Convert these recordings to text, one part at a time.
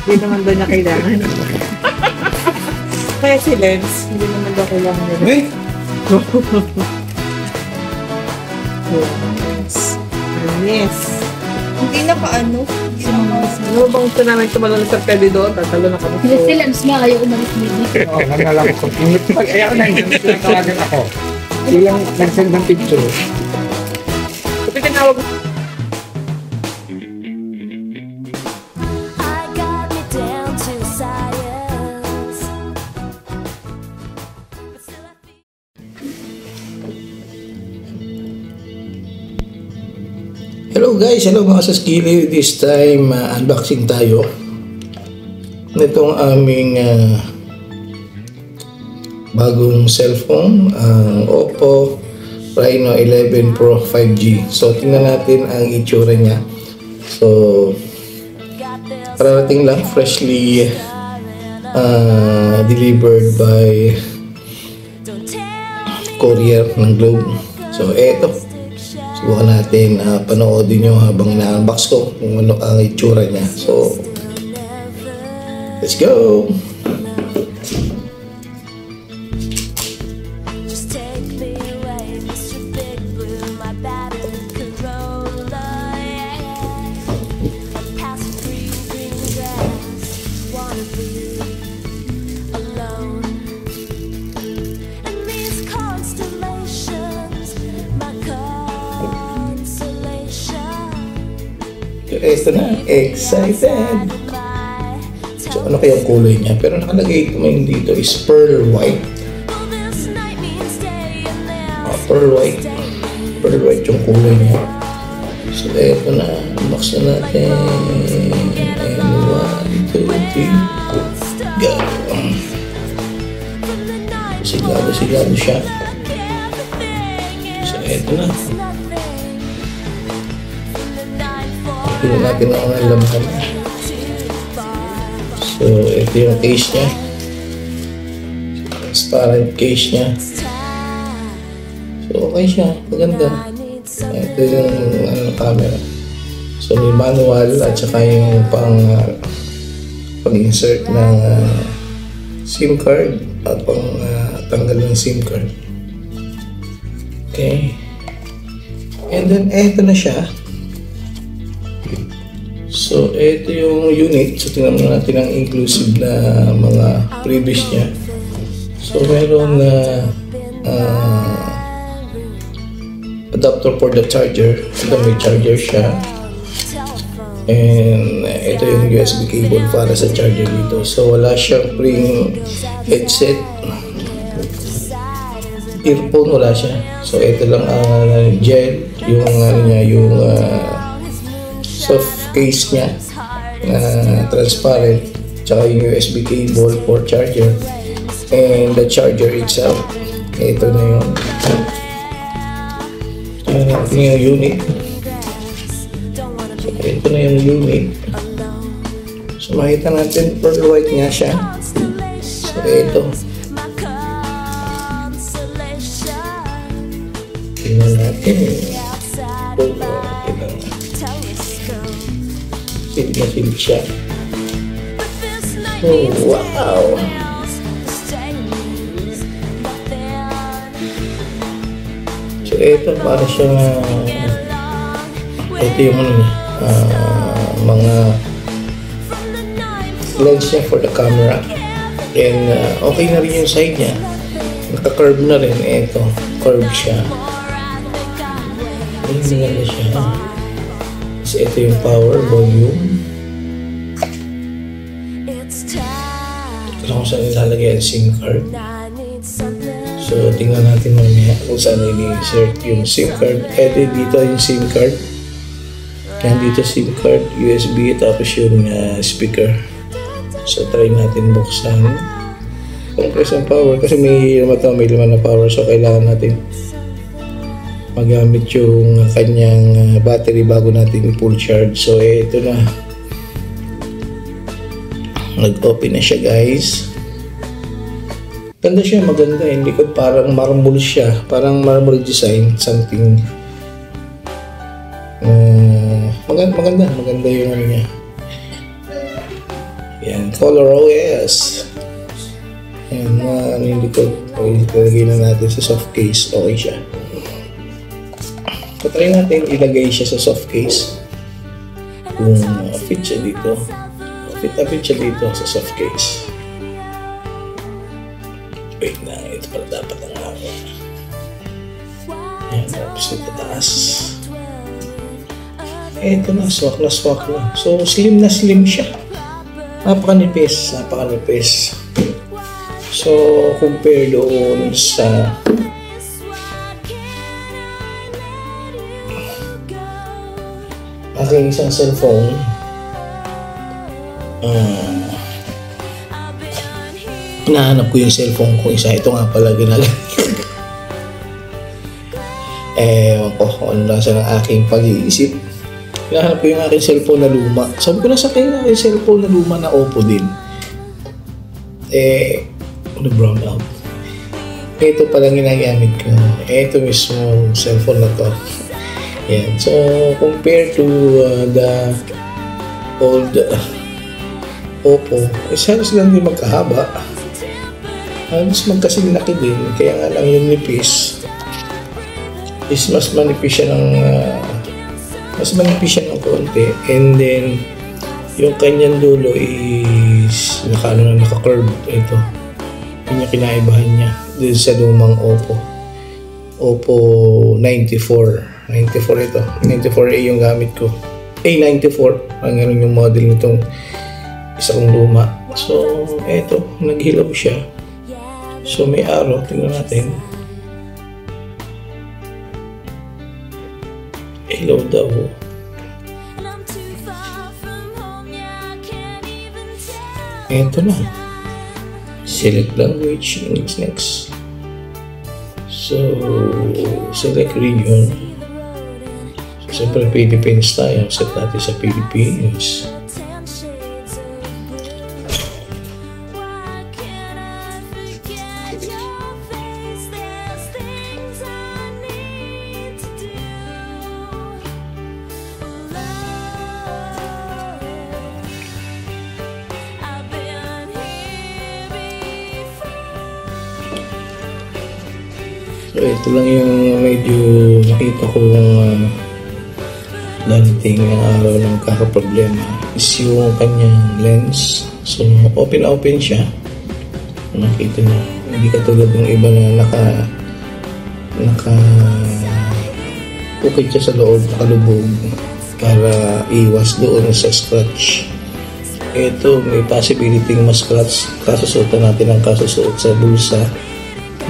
Hindi naman daw niya kailangan. Kaya si Lens, hindi naman daw kailangan nila. Wait! Yes. Hindi na paano. Hindi na mamas. Ano bang gusto namin tumalon sa pwede doon? Tatalo na kami. Sila sila, mas nga ayaw umalis dito. Oo, nangyalang ko. Pag ayaw na yun, tinatawagan ako. Silang nag-send ng picture. Kasi tinawag Hello guys, hello mga saskili. This time unboxing tayo nitong aming bagong cellphone, ang Oppo Reno 11 Pro 5G. So tingnan natin ang itsura niya. So kararating lang, freshly delivered by courier ng Globe. So eto, subukan natin panoodin nyo habang ina-unbox ko kung ano ang itsura niya. So, let's go! Ito na, excited! So ano kaya ang kulay niya? Pero nakalagay ito ngayon dito is pearl white. Pearl white. Pearl white yung kulay niya. So ito na, unbox na natin. And 1, 2, 3, go! Sigado siya. So ito na. Tingnan natin ang laman. So, ito yung case niya. Transparent case niya. So, okay siya. Maganda. Ito yung camera. So, may manual at saka yung pang-insert ng SIM card at pang-tanggal ng SIM card. Okay. And then, ito na siya. So, ito yung unit. So, tingnan mo natin ang inclusive na mga previous niya. So, meron na adapter for the charger. Ito may charger siya. And ito yung USB cable para sa charger dito. So, wala siyang pre headset. Earphone, wala siya. So, ito lang ang gel. Yung yung soft case niya na transparent, tsaka yung USB cable for charger, and the charger itself. Ito na yun. Ito yung unit. So, ito na yung unit. So makita natin pearl white nga siya. So ito, tingnan natin. Silip siya. Oh, wow! So, ito para siyang ito yung mga lens niya for the camera. And okay na rin yung side niya. Naka-curve na rin. Ito, curve siya. Hindi na siya. So, ito yung power, volume. Ito kung saan ilalagay ang SIM card. So, tingnan natin mamaya kung saan i-insert yung SIM card. Ito dito yung SIM card. Yan dito SIM card, USB, tapos yung speaker. So, try natin buksan. Compress ang power kasi may laman na power. So, kailangan natin magamit yung kanyang battery bago natin full charge. So ito na, nag-open na siya guys. Ganda siya, maganda. Hindi ko parang marble siya, parang marble design, something maganda yung ano niya. Yan, color OS. Yan, hindi ko ilagay na natin sa soft case. Okay siya. So, try natin ilagay siya sa soft case. Kung fit siya dito. Fit siya dito sa soft case. Wait na, ito pala dapat ang haba. Yan, tapos ito taas. Ito na, swak na. So, slim na slim siya. Napakanipis. So, compare doon sa aking isang cellphone. Hinahanap ko yung cellphone ko isa. Ito nga pala ginagamit. Ewan ko ano nasa ng aking pag-iisip. Hinahanap ko yung aking cellphone na luma. Sabi ko nasa kayo yung aking cellphone na luma na Oppo din. Brown out. Ito palang ginagamit ko. Ito mismo cellphone na to. Yan. So, compared to the old Oppo, halos lang din magkahaba. Halos magkasing laki din. Kaya nga lang yung nipis is mas manipis siya ng konti. And then, yung kanyang dulo is naka-curve ito. Yun yung kinaibahan niya dito sa lumang Oppo 94 ito. 94A yung gamit ko. A94 ang ganun yung model nitong isa kong luma. So eto, naghilaw siya. So may araw, tingnan natin. Hello daw. Eto na. Select language, next. So, select region. So, siyempre, Philippines tayo. Set natin sa Philippines. So, ito lang yung medyo nakita ko dating araw ng kakaproblema is yung kanyang lens. So, open siya. Nakita nyo. Hindi katulad ng iba na ukit siya sa loob, nakalubog para iwas doon sa scratch. Ito, may possibility ma-scratch. Kasusuotan natin ang kasusuot sa bulsa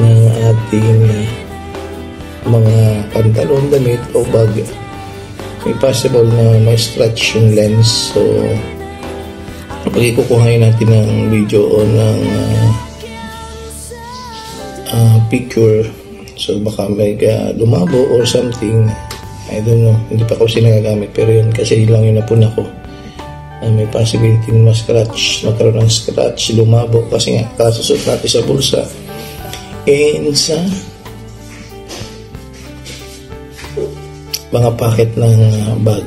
ng ating mga pantalon, damit o bag. May possible na may stretch yung lens. So pag ikukuhain natin ng video o ng picture, so baka may lumabo or something, I don't know, hindi pa kasi nagagamit, pero yun kasi lang yun napuna ko. May possibility na ma-scratch, magkaroon ng scratch, lumabo kasi nga kasusot natin sa bulsa and sa mga packet ng bag.